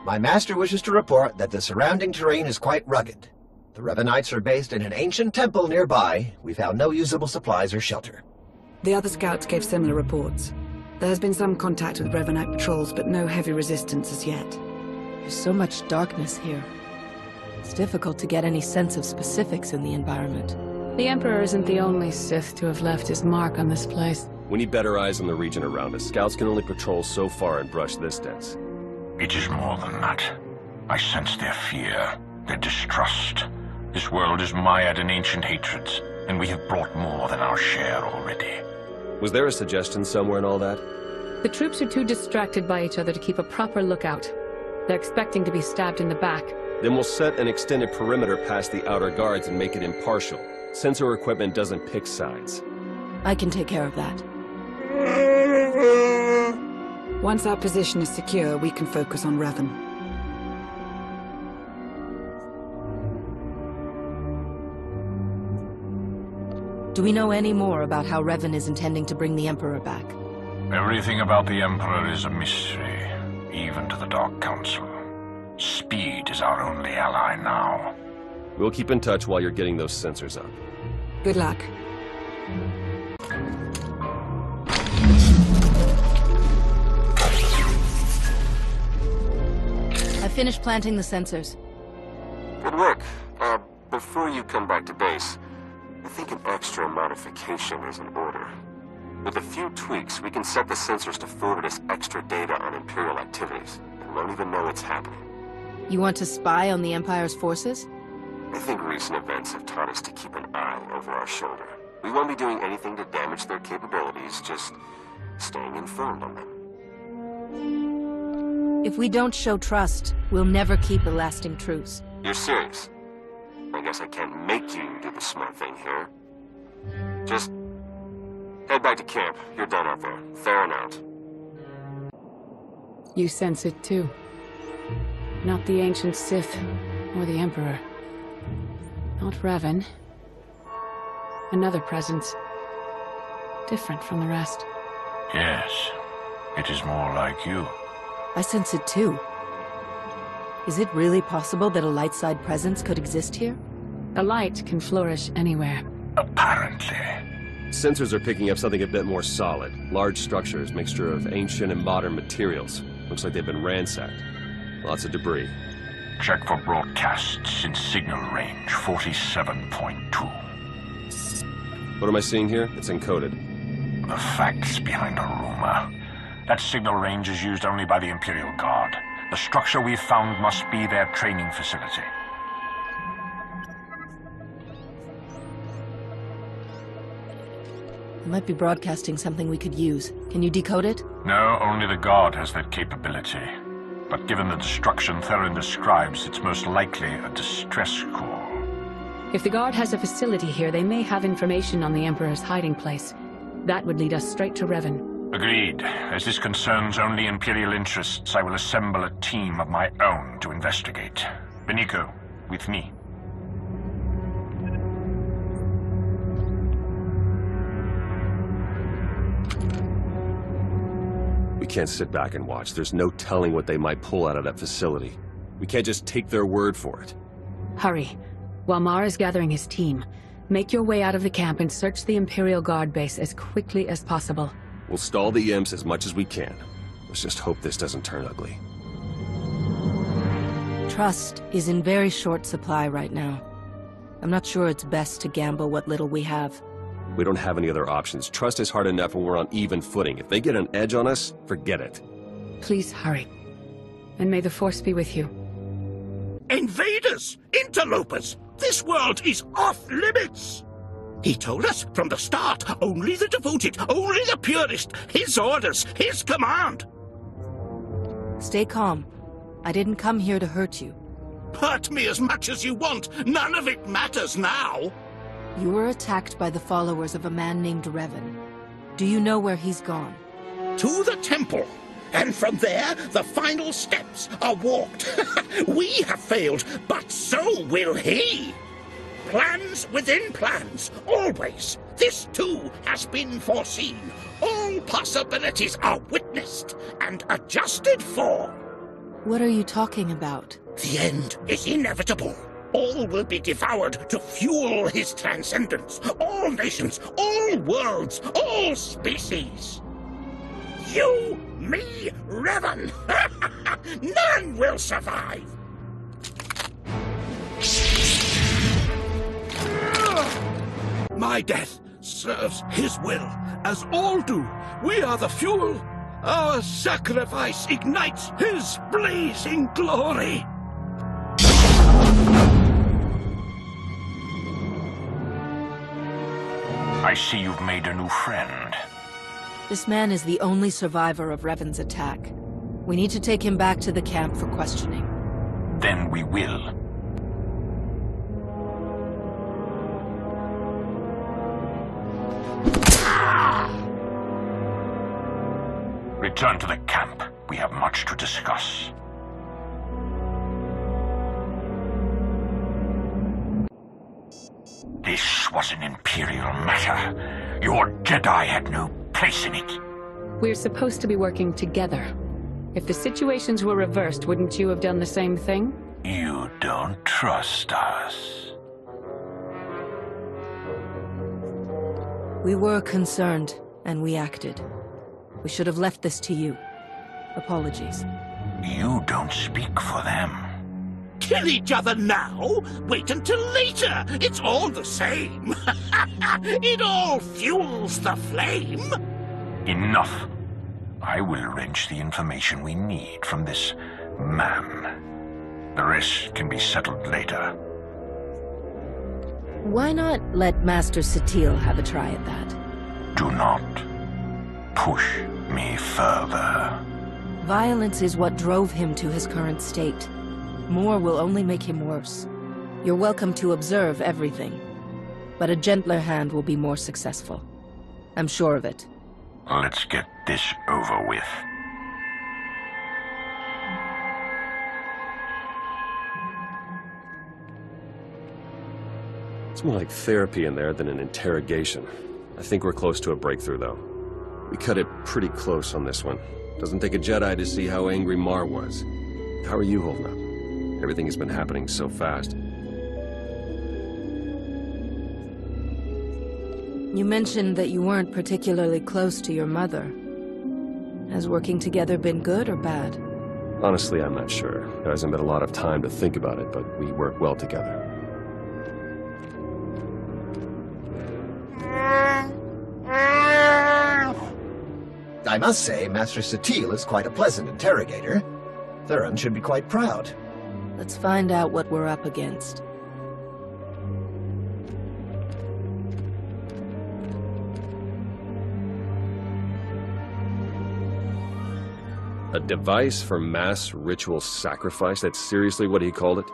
My master wishes to report that the surrounding terrain is quite rugged. The Revanites are based in an ancient temple nearby. We found no usable supplies or shelter. The other scouts gave similar reports. There has been some contact with Revanite patrols, but no heavy resistance as yet. There's so much darkness here. It's difficult to get any sense of specifics in the environment. The Emperor isn't the only Sith to have left his mark on this place. We need better eyes on the region around us. Scouts can only patrol so far and brush this dense. It is more than that. I sense their fear, their distrust. This world is mired in ancient hatreds, and we have brought more than our share already. Was there a suggestion somewhere in all that? The troops are too distracted by each other to keep a proper lookout. They're expecting to be stabbed in the back. Then we'll set an extended perimeter past the outer guards and make it impartial. Sensor equipment doesn't pick sides. I can take care of that. Once our position is secure, we can focus on Revan. Do we know any more about how Revan is intending to bring the Emperor back? Everything about the Emperor is a mystery, even to the Dark Council. Speed is our only ally now. We'll keep in touch while you're getting those sensors up. Good luck. I finished planting the sensors. Good work. Before you come back to base, I think an extra modification is in order. With a few tweaks, we can set the sensors to forward us extra data on Imperial activities, and won't even know it's happening. You want to spy on the Empire's forces? I think recent events have taught us to keep an eye over our shoulder. We won't be doing anything to damage their capabilities, just staying informed on them. If we don't show trust, we'll never keep a lasting truce. You're serious? I guess I can't make you do the smart thing here. Just head back to camp. You're done out there. Fair and out. You sense it too. Not the ancient Sith, or the Emperor. Not Revan. Another presence. Different from the rest. Yes, it is more like you. I sense it too. Is it really possible that a light side presence could exist here? The light can flourish anywhere. Apparently. Sensors are picking up something a bit more solid. Large structures, mixture of ancient and modern materials. Looks like they've been ransacked. Lots of debris. Check for broadcasts in signal range 47.2. What am I seeing here? It's encoded. The facts behind a rumor. That signal range is used only by the Imperial Guard. The structure we've found must be their training facility. It might be broadcasting something we could use. Can you decode it? No, only the Guard has that capability. But given the destruction Theron describes, it's most likely a distress call. If the Guard has a facility here, they may have information on the Emperor's hiding place. That would lead us straight to Revan. Agreed. As this concerns only Imperial interests, I will assemble a team of my own to investigate. Beniko, with me. We can't sit back and watch. There's no telling what they might pull out of that facility. We can't just take their word for it. Hurry. While Mar is gathering his team, make your way out of the camp and search the Imperial Guard base as quickly as possible. We'll stall the imps as much as we can. Let's just hope this doesn't turn ugly. Trust is in very short supply right now. I'm not sure it's best to gamble what little we have. We don't have any other options. Trust is hard enough when we're on even footing. If they get an edge on us, forget it. Please hurry. And may the Force be with you. Invaders! Interlopers! This world is off limits! He told us from the start, only the devoted, only the purest, his orders, his command! Stay calm. I didn't come here to hurt you. Hurt me as much as you want, none of it matters now! You were attacked by the followers of a man named Revan. Do you know where he's gone? To the temple! And from there, the final steps are walked. We have failed, but so will he! Plans within plans, always. This too has been foreseen. All possibilities are witnessed and adjusted for. What are you talking about? The end is inevitable. All will be devoured to fuel his transcendence. All nations, all worlds, all species. You, me, Revan. None will survive. My death serves his will, as all do. We are the fuel. Our sacrifice ignites his blazing glory. I see you've made a new friend. This man is the only survivor of Revan's attack. We need to take him back to the camp for questioning. Then we will. Return to the camp. We have much to discuss. This was an Imperial matter. Your Jedi had no place in it. We're supposed to be working together. If the situations were reversed, wouldn't you have done the same thing? You don't trust us. We were concerned, and we acted. We should have left this to you. Apologies. You don't speak for them. Kill each other now? Wait until later. It's all the same. It all fuels the flame. Enough. I will wrench the information we need from this man. The rest can be settled later. Why not let Master SWTOR have a try at that? Do not push me further. Violence is what drove him to his current state. More will only make him worse. You're welcome to observe everything, but a gentler hand will be more successful. I'm sure of it. Let's get this over with. It's more like therapy in there than an interrogation. I think we're close to a breakthrough, though. We cut it pretty close on this one. Doesn't take a Jedi to see how angry Mar was. How are you holding up? Everything has been happening so fast. You mentioned that you weren't particularly close to your mother. Has working together been good or bad? Honestly, I'm not sure. There hasn't been a lot of time to think about it, but we work well together. I must say, Master SWTOR is quite a pleasant interrogator. Theron should be quite proud. Let's find out what we're up against. A device for mass ritual sacrifice? That's seriously what he called it?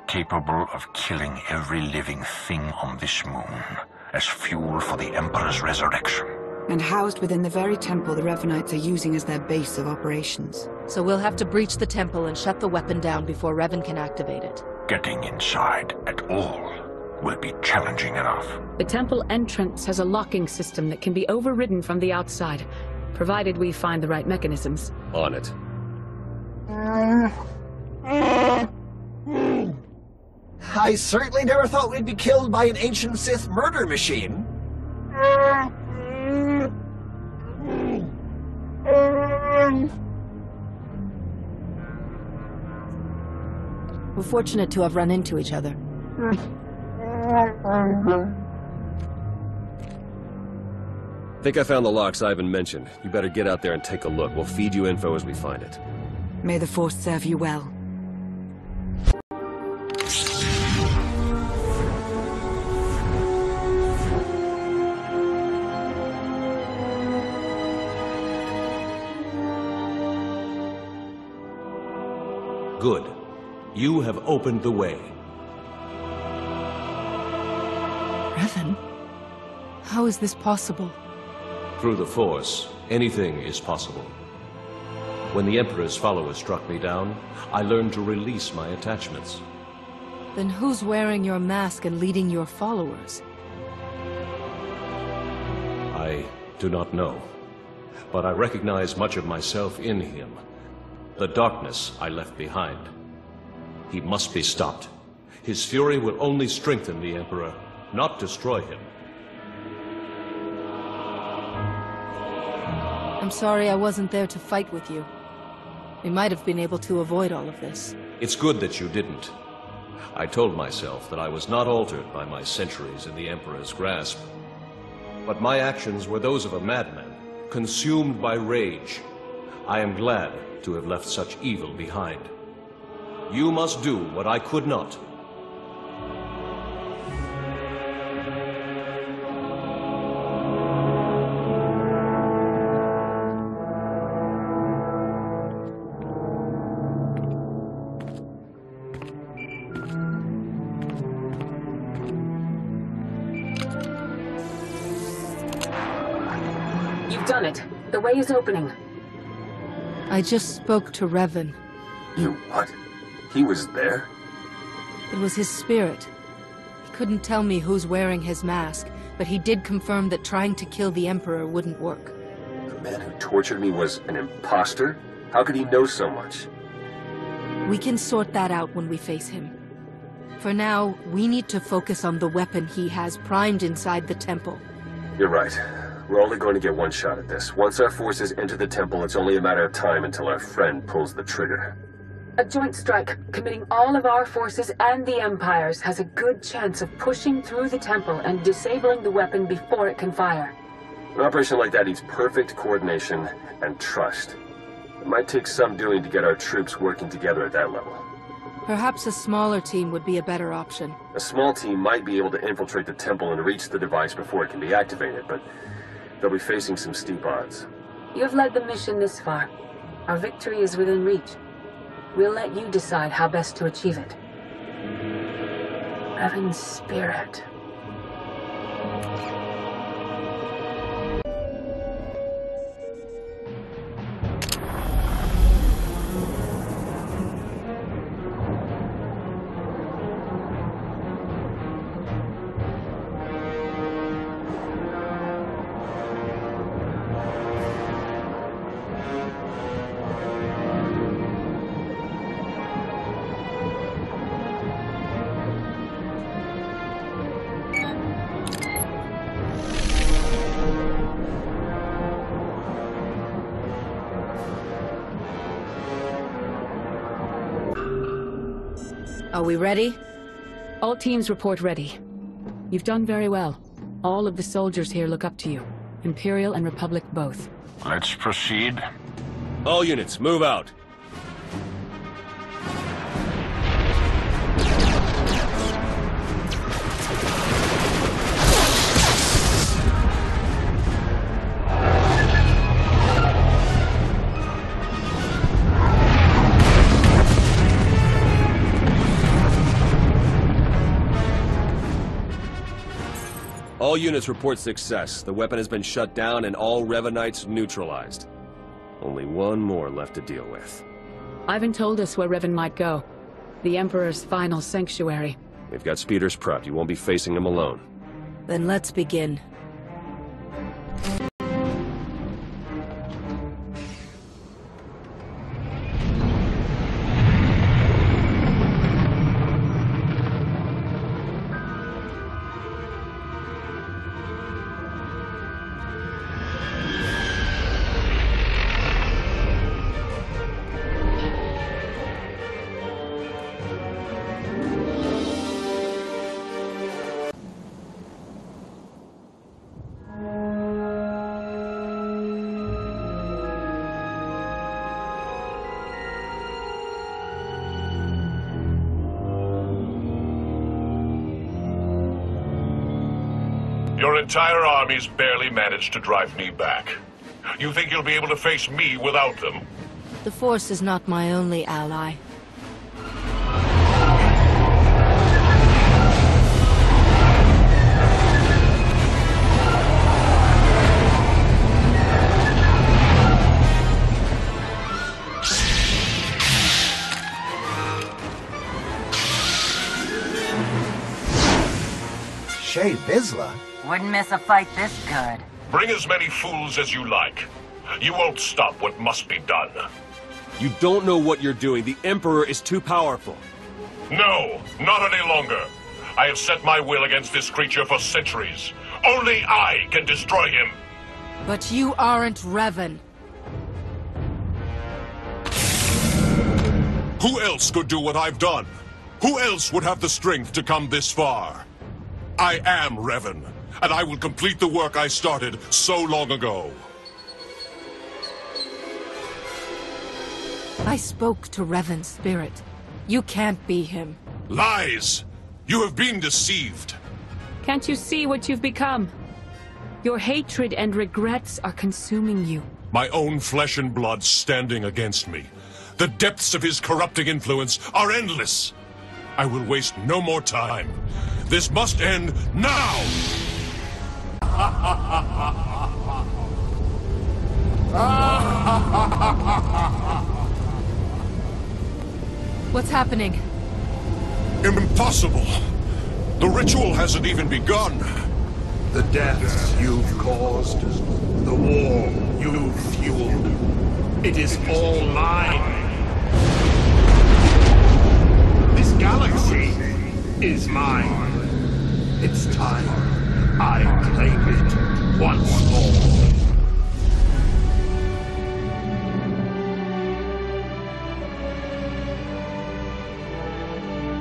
Capable of killing every living thing on this moon as fuel for the Emperor's resurrection. And housed within the very temple the Revanites are using as their base of operations. So we'll have to breach the temple and shut the weapon down before Revan can activate it. Getting inside at all will be challenging enough. The temple entrance has a locking system that can be overridden from the outside, provided we find the right mechanisms. On it. I certainly never thought we'd be killed by an ancient Sith murder machine. We're fortunate to have run into each other. Think I found the locks Ivan mentioned. You better get out there and take a look. We'll feed you info as we find it. May the Force serve you well. Good. You have opened the way. Revan? How is this possible? Through the Force, anything is possible. When the Emperor's followers struck me down, I learned to release my attachments. Then who's wearing your mask and leading your followers? I do not know, but I recognize much of myself in him. The darkness I left behind. He must be stopped. His fury will only strengthen the Emperor, not destroy him. I'm sorry I wasn't there to fight with you. We might have been able to avoid all of this. It's good that you didn't. I told myself that I was not altered by my centuries in the Emperor's grasp. But my actions were those of a madman, consumed by rage. I am glad to have left such evil behind. You must do what I could not. You've done it. The way is opening. I just spoke to Revan. You what? He was there? It was his spirit. He couldn't tell me who's wearing his mask, but he did confirm that trying to kill the Emperor wouldn't work. The man who tortured me was an imposter? How could he know so much? We can sort that out when we face him. For now, we need to focus on the weapon he has primed inside the temple. You're right. We're only going to get one shot at this. Once our forces enter the temple, it's only a matter of time until our friend pulls the trigger. A joint strike, committing all of our forces and the Empire's, has a good chance of pushing through the temple and disabling the weapon before it can fire. An operation like that needs perfect coordination and trust. It might take some doing to get our troops working together at that level. Perhaps a smaller team would be a better option. A small team might be able to infiltrate the temple and reach the device before it can be activated, but they'll be facing some steep odds. You have led the mission this far. Our victory is within reach. We'll let you decide how best to achieve it. Revan's spirit. Are we ready? All teams report ready. You've done very well. All of the soldiers here look up to you. Imperial and Republic both. Let's proceed. All units, move out. All units report success. The weapon has been shut down and all Revanites neutralized. Only one more left to deal with. Ivan told us where Revan might go. The Emperor's final sanctuary. We've got speeders prepped. You won't be facing him alone. Then let's begin. Your entire army's barely managed to drive me back. You think you'll be able to face me without them? The Force is not my only ally. Shay Vizsla? Wouldn't miss a fight this good. Bring as many fools as you like. You won't stop what must be done. You don't know what you're doing. The Emperor is too powerful. No, not any longer. I have set my will against this creature for centuries. Only I can destroy him. But you aren't Revan. Who else could do what I've done? Who else would have the strength to come this far? I am Revan, and I will complete the work I started so long ago. I spoke to Revan's spirit. You can't be him. Lies! You have been deceived. Can't you see what you've become? Your hatred and regrets are consuming you. My own flesh and blood standing against me. The depths of his corrupting influence are endless. I will waste no more time. This must end now! What's happening? Impossible! The ritual hasn't even begun. The deaths you've caused, the war you've fueled, it is all mine. This galaxy is mine. It's time I claim it once more.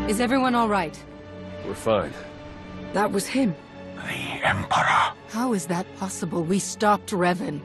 Is everyone all right? We're fine. That was him. The Emperor. How is that possible? We stopped Revan.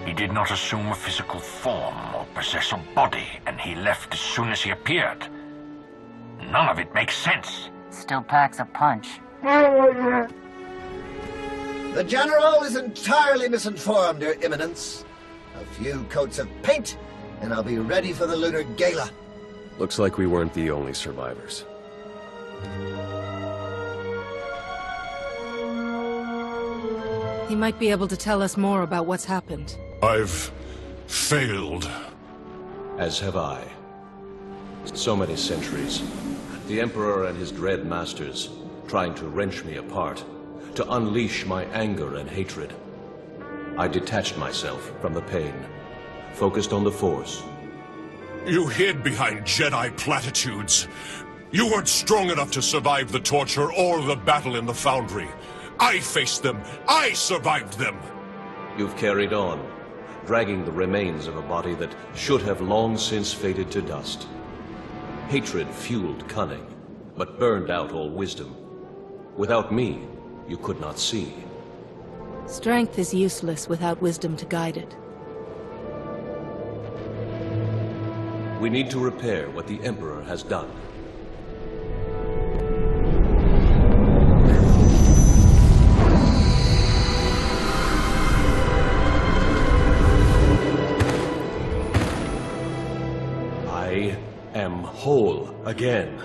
He did not assume a physical form or possess a body, and he left as soon as he appeared. None of it makes sense. Still packs a punch. The General is entirely misinformed, Your Eminence. A few coats of paint, and I'll be ready for the Lunar Gala. Looks like we weren't the only survivors. He might be able to tell us more about what's happened. I've failed. As have I. So many centuries. The Emperor and his dread masters, trying to wrench me apart, to unleash my anger and hatred. I detached myself from the pain, focused on the Force. You hid behind Jedi platitudes. You weren't strong enough to survive the torture or the battle in the Foundry. I faced them. I survived them. You've carried on, dragging the remains of a body that should have long since faded to dust. Hatred fueled cunning, but burned out all wisdom. Without me, you could not see. Strength is useless without wisdom to guide it. We need to repair what the Emperor has done. I am whole again.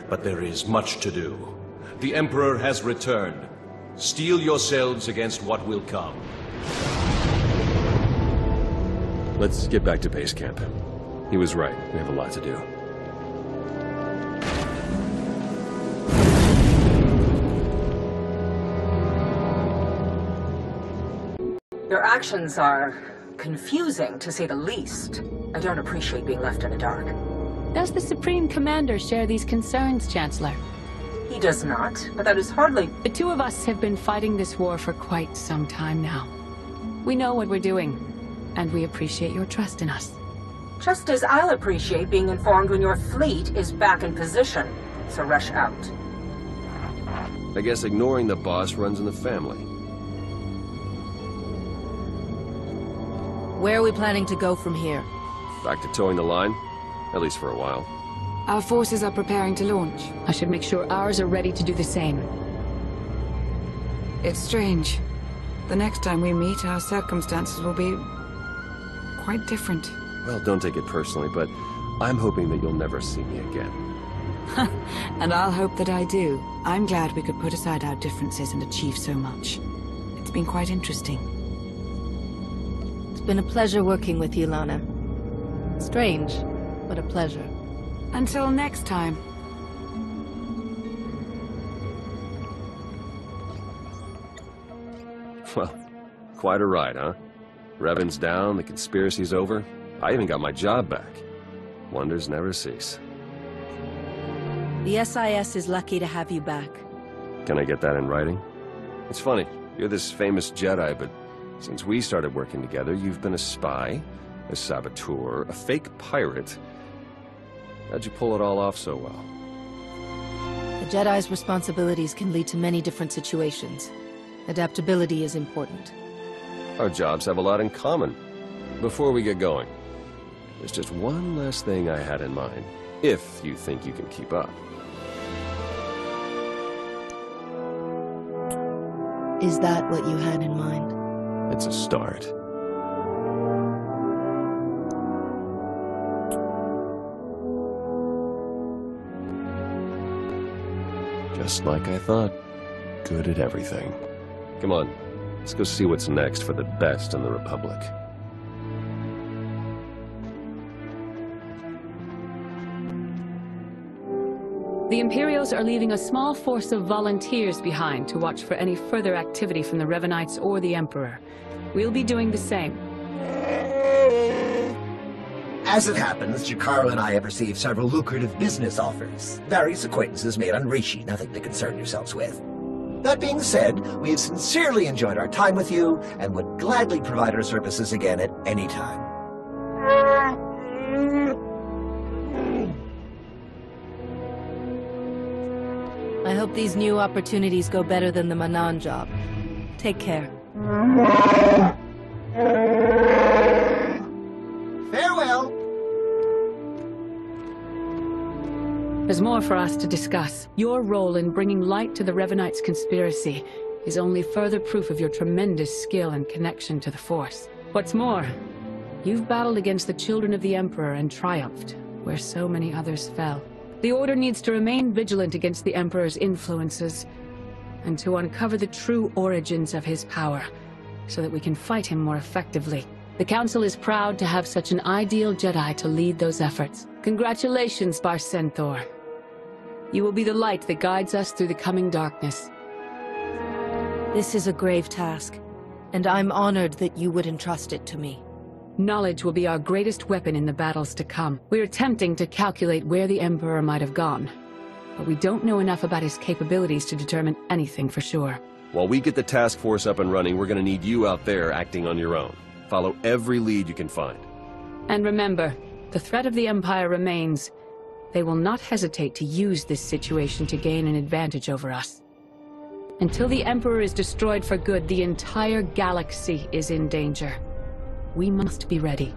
But there is much to do. The Emperor has returned. Steel yourselves against what will come. Let's get back to base camp. He was right. We have a lot to do. Your actions are confusing, to say the least. I don't appreciate being left in the dark. Does the Supreme Commander share these concerns, Chancellor? He does not, but that is hardly... The two of us have been fighting this war for quite some time now. We know what we're doing, and we appreciate your trust in us. Just as I'll appreciate being informed when your fleet is back in position, so rush out. I guess ignoring the boss runs in the family. Where are we planning to go from here? Back to towing the line? At least for a while. Our forces are preparing to launch. I should make sure ours are ready to do the same. It's strange. The next time we meet, our circumstances will be quite different. Well, don't take it personally, but I'm hoping that you'll never see me again. And I'll hope that I do. I'm glad we could put aside our differences and achieve so much. It's been quite interesting. It's been a pleasure working with you, Lana. Strange, but a pleasure. Until next time. Well, quite a ride, huh? Revan's down, the conspiracy's over. I even got my job back. Wonders never cease. The SIS is lucky to have you back. Can I get that in writing? It's funny, you're this famous Jedi, but since we started working together, you've been a spy, a saboteur, a fake pirate. How'd you pull it all off so well? A Jedi's responsibilities can lead to many different situations. Adaptability is important. Our jobs have a lot in common. Before we get going, there's just one last thing I had in mind, if you think you can keep up. Is that what you had in mind? It's a start. Just like I thought. Good at everything. Come on, let's go see what's next for the best in the Republic. The Imperials are leaving a small force of volunteers behind to watch for any further activity from the Revanites or the Emperor. We'll be doing the same. As it happens, Jakaro and I have received several lucrative business offers. Various acquaintances made on Rishi, nothing to concern yourselves with. That being said, we have sincerely enjoyed our time with you and would gladly provide our services again at any time. I hope these new opportunities go better than the Manan job. Take care. Farewell! There's more for us to discuss. Your role in bringing light to the Revanites' conspiracy is only further proof of your tremendous skill and connection to the Force. What's more, you've battled against the children of the Emperor and triumphed, where so many others fell. The Order needs to remain vigilant against the Emperor's influences, and to uncover the true origins of his power, so that we can fight him more effectively. The Council is proud to have such an ideal Jedi to lead those efforts. Congratulations, SWTOR. You will be the light that guides us through the coming darkness. This is a grave task, and I'm honored that you would entrust it to me. Knowledge will be our greatest weapon in the battles to come. We're attempting to calculate where the Emperor might have gone, but we don't know enough about his capabilities to determine anything for sure. While we get the task force up and running, we're gonna need you out there acting on your own. Follow every lead you can find. And remember, the threat of the Empire remains. They will not hesitate to use this situation to gain an advantage over us. Until the Emperor is destroyed for good, the entire galaxy is in danger. We must be ready.